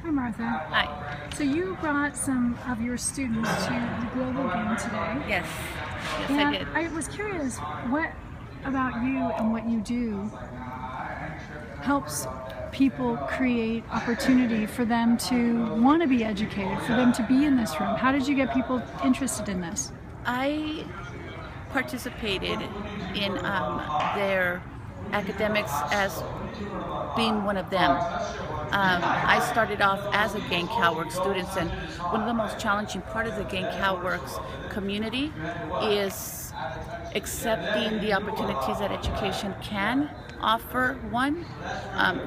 Hi, Martha. Hi. So you brought some of your students to the Global Game today. Yes. Yes, And I did. I was curious, what about you and what you do helps people create opportunity for them to want to be educated, for them to be in this room? How did you get people interested in this? I participated in their academics as being one of them. I started off as a Gain CalWorks student, and one of the most challenging part of the Gain CalWorks community is accepting the opportunities that education can offer one.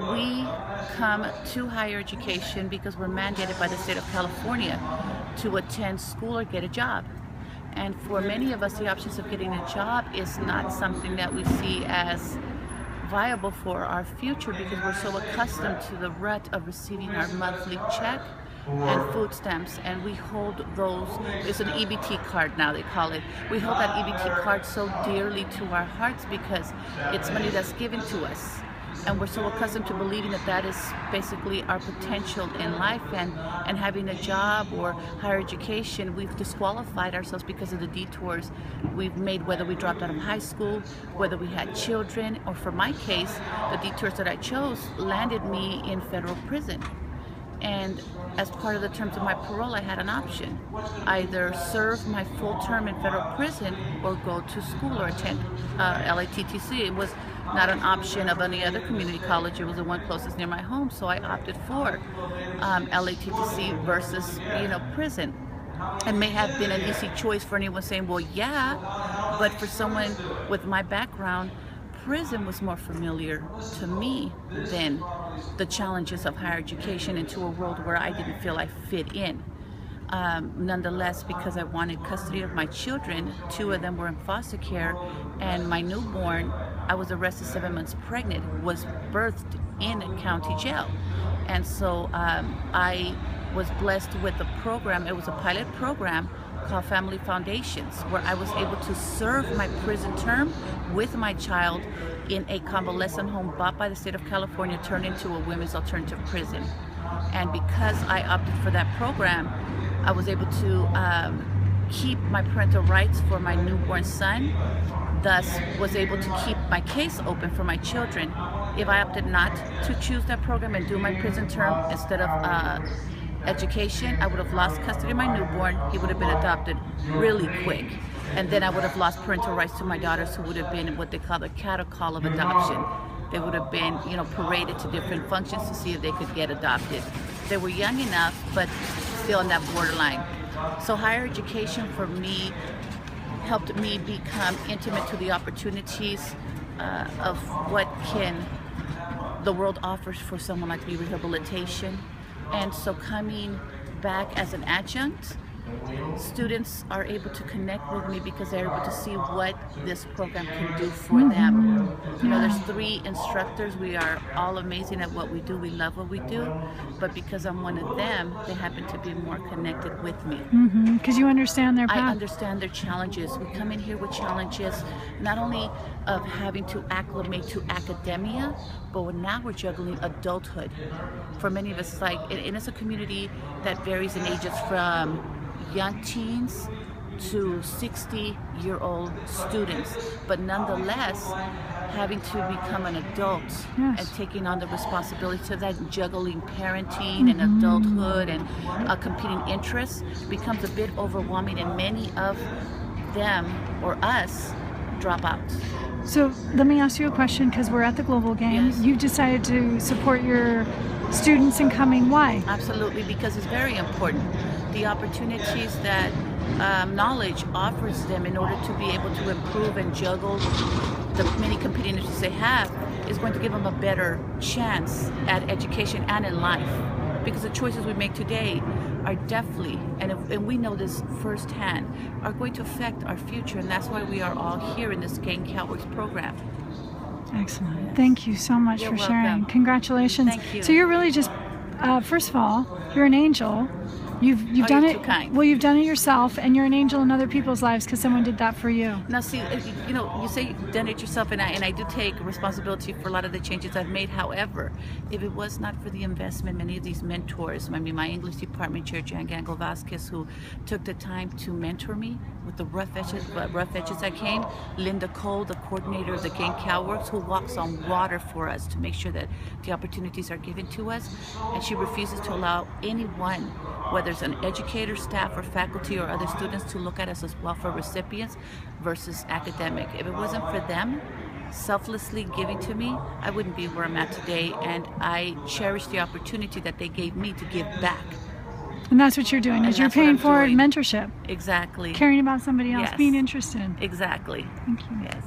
We come to higher education because we're mandated by the state of California to attend school or get a job. And for many of us, the options of getting a job is not something that we see as viable for our future because we're so accustomed to the rut of receiving our monthly check and food stamps, and we hold those. It's an EBT card now, they call it. We hold that EBT card so dearly to our hearts because it's money that's given to us, and we're so accustomed to believing that that is basically our potential in life, and having a job or higher education, we've disqualified ourselves because of the detours we've made, whether we dropped out of high school, whether we had children, or for my case, the detours that I chose landed me in federal prison. And as part of the terms of my parole, I had an option: either serve my full term in federal prison or go to school or attend LATTC. It was not an option of any other community college. It was the one closest near my home, so I opted for LATTC versus, prison. It may have been an easy choice for anyone saying, well, yeah, but for someone with my background, prison was more familiar to me than the challenges of higher education into a world where I didn't feel I fit in. Nonetheless, because I wanted custody of my children, 2 of them were in foster care, and my newborn, I was arrested 7 months pregnant, was birthed in a county jail. And so I was blessed with a program. It was a pilot program called Family Foundations, where I was able to serve my prison term with my child in a convalescent home bought by the state of California, turned into a women's alternative prison. And because I opted for that program, I was able to keep my parental rights for my newborn son, thus was able to keep my case open for my children. If I opted not to choose that program and do my prison term instead of education, I would have lost custody of my newborn. He would have been adopted really quick. And then I would have lost parental rights to my daughters, who would have been what they call the cattle call of adoption. They would have been, paraded to different functions to see if they could get adopted. They were young enough, but still on that borderline. So higher education for me helped me become intimate to the opportunities of what the world offers for someone like me, rehabilitation. And so coming back as an adjunct, students are able to connect with me because they're able to see what this program can do for them. There's 3 instructors. We are all amazing at what we do. We love what we do. But because I'm one of them, they happen to be more connected with me. Because you understand their path. I understand their challenges. We come in here with challenges, not only of having to acclimate to academia, but now we're juggling adulthood. For many of us, and it's a community that varies in ages from young teens to 60-year-old students, but nonetheless having to become an adult and taking on the responsibility of that, juggling parenting and adulthood and competing interests becomes a bit overwhelming, and many of them, or us, drop out. So let me ask you a question, because we're at the Global Game. Yes. You decided to support your students in coming. Why? Absolutely, because it's very important. The opportunities that knowledge offers them in order to be able to improve and juggle the many competing interests they have is going to give them a better chance at education and in life. Because the choices we make today are definitely, and we know this firsthand, are going to affect our future, and that's why we are all here in this Gain CalWorks program. Excellent. Yes. Thank you so much You're for sharing. welcome. Congratulations. Thank you. So you're really just, first of all, you're an angel, You've done you're it. too kind. Well, you've done it yourself, and you're an angel in other people's lives because someone did that for you. Now, see, you know, you say you've done it yourself, and I do take responsibility for a lot of the changes I've made. However, if it was not for the investment, many of these mentors, I mean, my English department chair, Jan Gangle Vasquez, who took the time to mentor me with the rough edges I came, Linda Cole, the coordinator of the Game CalWorks, who walks on water for us to make sure that the opportunities are given to us, and she refuses to allow anyone, whether it's an educator, staff, or faculty, or other students, to look at us as welfare recipients versus academic. If it wasn't for them selflessly giving to me, I wouldn't be where I'm at today, and I cherish the opportunity that they gave me to give back. And that's what you're doing, is you're paying forward mentorship. Exactly. Caring about somebody else, Yes. being interested. Exactly. Thank you. Yes.